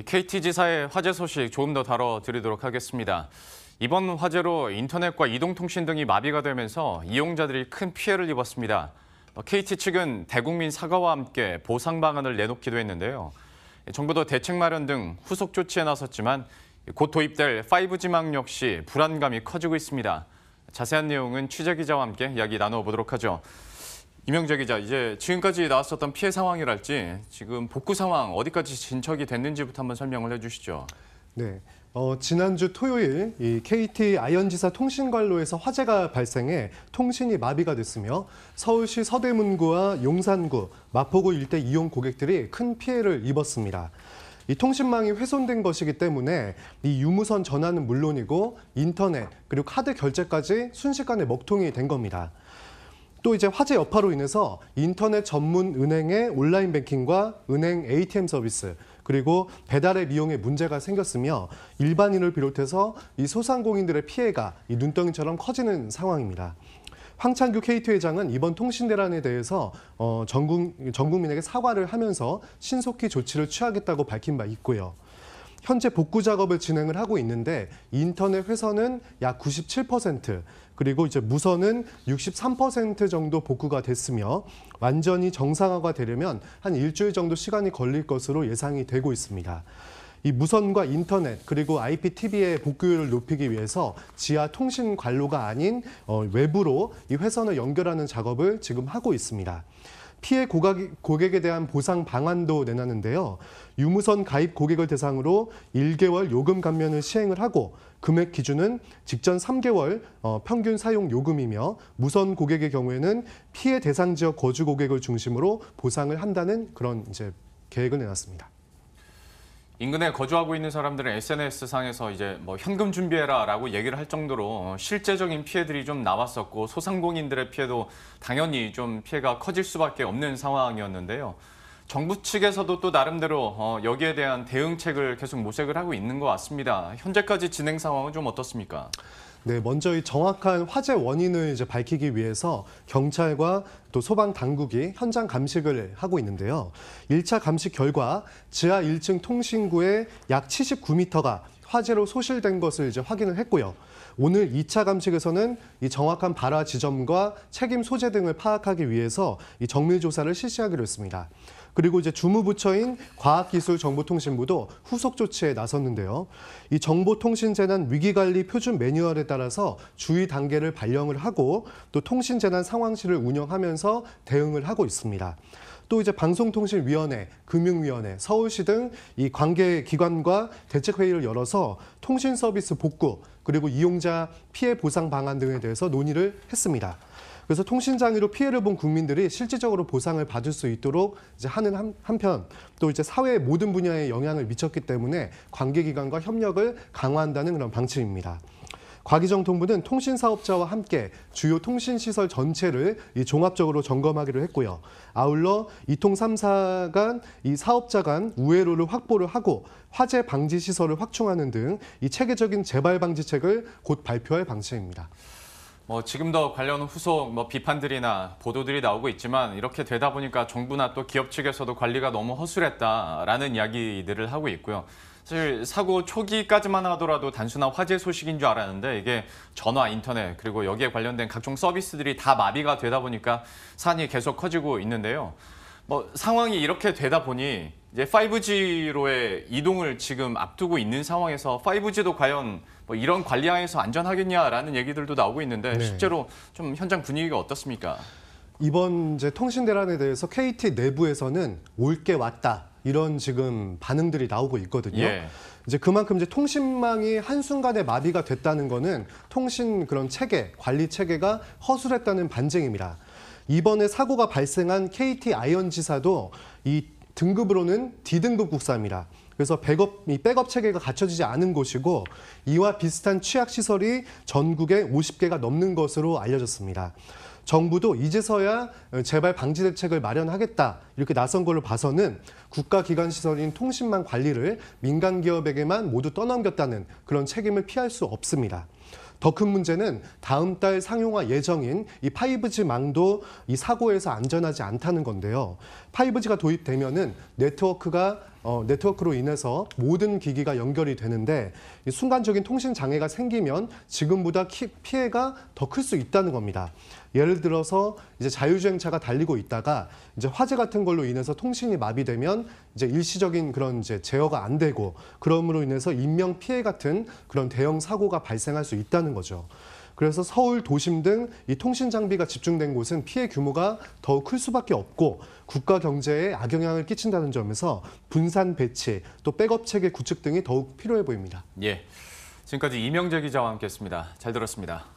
KT지사의 화재 소식 조금 더 다뤄드리도록 하겠습니다. 이번 화재로 인터넷과 이동통신 등이 마비가 되면서 이용자들이 큰 피해를 입었습니다. KT 측은 대국민 사과와 함께 보상 방안을 내놓기도 했는데요. 정부도 대책 마련 등 후속 조치에 나섰지만 곧 도입될 5G망 역시 불안감이 커지고 있습니다. 자세한 내용은 취재기자와 함께 이야기 나눠보도록 하죠. 이명재 기자, 이제 지금까지 나왔었던 피해 상황이랄지 지금 복구 상황 어디까지 진척이 됐는지부터 한번 설명을 해주시죠. 네, 지난주 토요일 이 KT 아현지사 통신관로에서 화재가 발생해 통신이 마비가 됐으며 서울시 서대문구와 용산구, 마포구 일대 이용 고객들이 큰 피해를 입었습니다. 이 통신망이 훼손된 것이기 때문에 이 유무선 전화는 물론이고 인터넷 그리고 카드 결제까지 순식간에 먹통이 된 겁니다. 또 이제 화재 여파로 인해서 인터넷 전문 은행의 온라인 뱅킹과 은행 ATM 서비스 그리고 배달앱 이용에 문제가 생겼으며 일반인을 비롯해서 이 소상공인들의 피해가 이 눈덩이처럼 커지는 상황입니다. 황창규 KT 회장은 이번 통신 대란에 대해서 전 국민에게 사과를 하면서 신속히 조치를 취하겠다고 밝힌 바 있고요. 현재 복구 작업을 진행을 하고 있는데 인터넷 회선은 약 97%, 그리고 이제 무선은 63% 정도 복구가 됐으며 완전히 정상화가 되려면 한 일주일 정도 시간이 걸릴 것으로 예상이 되고 있습니다. 이 무선과 인터넷 그리고 IPTV의 복구율을 높이기 위해서 지하 통신 관로가 아닌 외부로 이 회선을 연결하는 작업을 지금 하고 있습니다. 피해 고객에 대한 보상 방안도 내놨는데요. 유무선 가입 고객을 대상으로 1개월 요금 감면을 시행을 하고 금액 기준은 직전 3개월 평균 사용 요금이며 무선 고객의 경우에는 피해 대상 지역 거주 고객을 중심으로 보상을 한다는 그런 이제 계획을 내놨습니다. 인근에 거주하고 있는 사람들은 SNS상에서 이제 현금 준비해라라고 얘기를 할 정도로 실제적인 피해들이 좀 나왔었고 소상공인들의 피해도 당연히 좀 피해가 커질 수밖에 없는 상황이었는데요. 정부 측에서도 또 나름대로 여기에 대한 대응책을 계속 모색을 하고 있는 것 같습니다. 현재까지 진행 상황은 좀 어떻습니까? 네, 먼저 이 정확한 화재 원인을 이제 밝히기 위해서 경찰과 또 소방 당국이 현장 감식을 하고 있는데요. 1차 감식 결과 지하 1층 통신구의 약 79m가 화재로 소실된 것을 이제 확인을 했고요. 오늘 2차 감식에서는 이 정확한 발화 지점과 책임 소재 등을 파악하기 위해서 이 정밀 조사를 실시하기로 했습니다. 그리고 이제 주무부처인 과학기술정보통신부도 후속 조치에 나섰는데요. 이 정보통신재난 위기관리 표준 매뉴얼에 따라서 주의 단계를 발령을 하고 또 통신재난 상황실을 운영하면서 대응을 하고 있습니다. 또 이제 방송통신위원회, 금융위원회, 서울시 등 이 관계 기관과 대책회의를 열어서 통신 서비스 복구 그리고 이용자 피해 보상 방안 등에 대해서 논의를 했습니다. 그래서 통신장애로 피해를 본 국민들이 실질적으로 보상을 받을 수 있도록 이제 하는 한편 또 이제 사회의 모든 분야에 영향을 미쳤기 때문에 관계기관과 협력을 강화한다는 그런 방침입니다. 과기정통부는 통신사업자와 함께 주요 통신시설 전체를 종합적으로 점검하기로 했고요. 아울러 이통 3사 간 이 사업자 간 우회로를 확보를 하고 화재 방지 시설을 확충하는 등 이 체계적인 재발 방지책을 곧 발표할 방침입니다. 지금도 관련 후속 비판들이나 보도들이 나오고 있지만 이렇게 되다 보니까 정부나 또 기업 측에서도 관리가 너무 허술했다라는 이야기들을 하고 있고요. 사실 사고 초기까지만 하더라도 단순한 화재 소식인 줄 알았는데 이게 전화, 인터넷 그리고 여기에 관련된 각종 서비스들이 다 마비가 되다 보니까 사안이 계속 커지고 있는데요. 상황이 이렇게 되다 보니 이제 5G로의 이동을 지금 앞두고 있는 상황에서 5G도 과연 이런 관리하에서 안전하겠냐라는 얘기들도 나오고 있는데 실제로 좀 현장 분위기가 어떻습니까? 이번 이제 통신 대란에 대해서 KT 내부에서는 올 게 왔다. 이런 지금 반응들이 나오고 있거든요. 예. 이제 그만큼 이제 통신망이 한순간에 마비가 됐다는 거는 통신 그런 체계, 관리 체계가 허술했다는 반증입니다. 이번에 사고가 발생한 KT 아현지사도 이 등급으로는 D등급 국사입니다. 그래서 백업 체계가 갖춰지지 않은 곳이고 이와 비슷한 취약 시설이 전국에 50개가 넘는 것으로 알려졌습니다. 정부도 이제서야 재발 방지 대책을 마련하겠다 이렇게 나선 걸로 봐서는 국가기관 시설인 통신망 관리를 민간 기업에게만 모두 떠넘겼다는 그런 책임을 피할 수 없습니다. 더 큰 문제는 다음 달 상용화 예정인 이 5G망도 이 사고에서 안전하지 않다는 건데요. 5G가 도입되면은 네트워크로 인해서 모든 기기가 연결이 되는데 이 순간적인 통신 장애가 생기면 지금보다 피해가 더 클 수 있다는 겁니다. 예를 들어서 이제 자율주행차가 달리고 있다가 이제 화재 같은 걸로 인해서 통신이 마비되면 이제 일시적인 그런 이제 제어가 안 되고 그럼으로 인해서 인명 피해 같은 그런 대형 사고가 발생할 수 있다는 거죠. 그래서 서울 도심 등 이 통신 장비가 집중된 곳은 피해 규모가 더욱 클 수밖에 없고 국가 경제에 악영향을 끼친다는 점에서 분산 배치, 또 백업 체계 구축 등이 더욱 필요해 보입니다. 예, 지금까지 이명재 기자와 함께했습니다. 잘 들었습니다.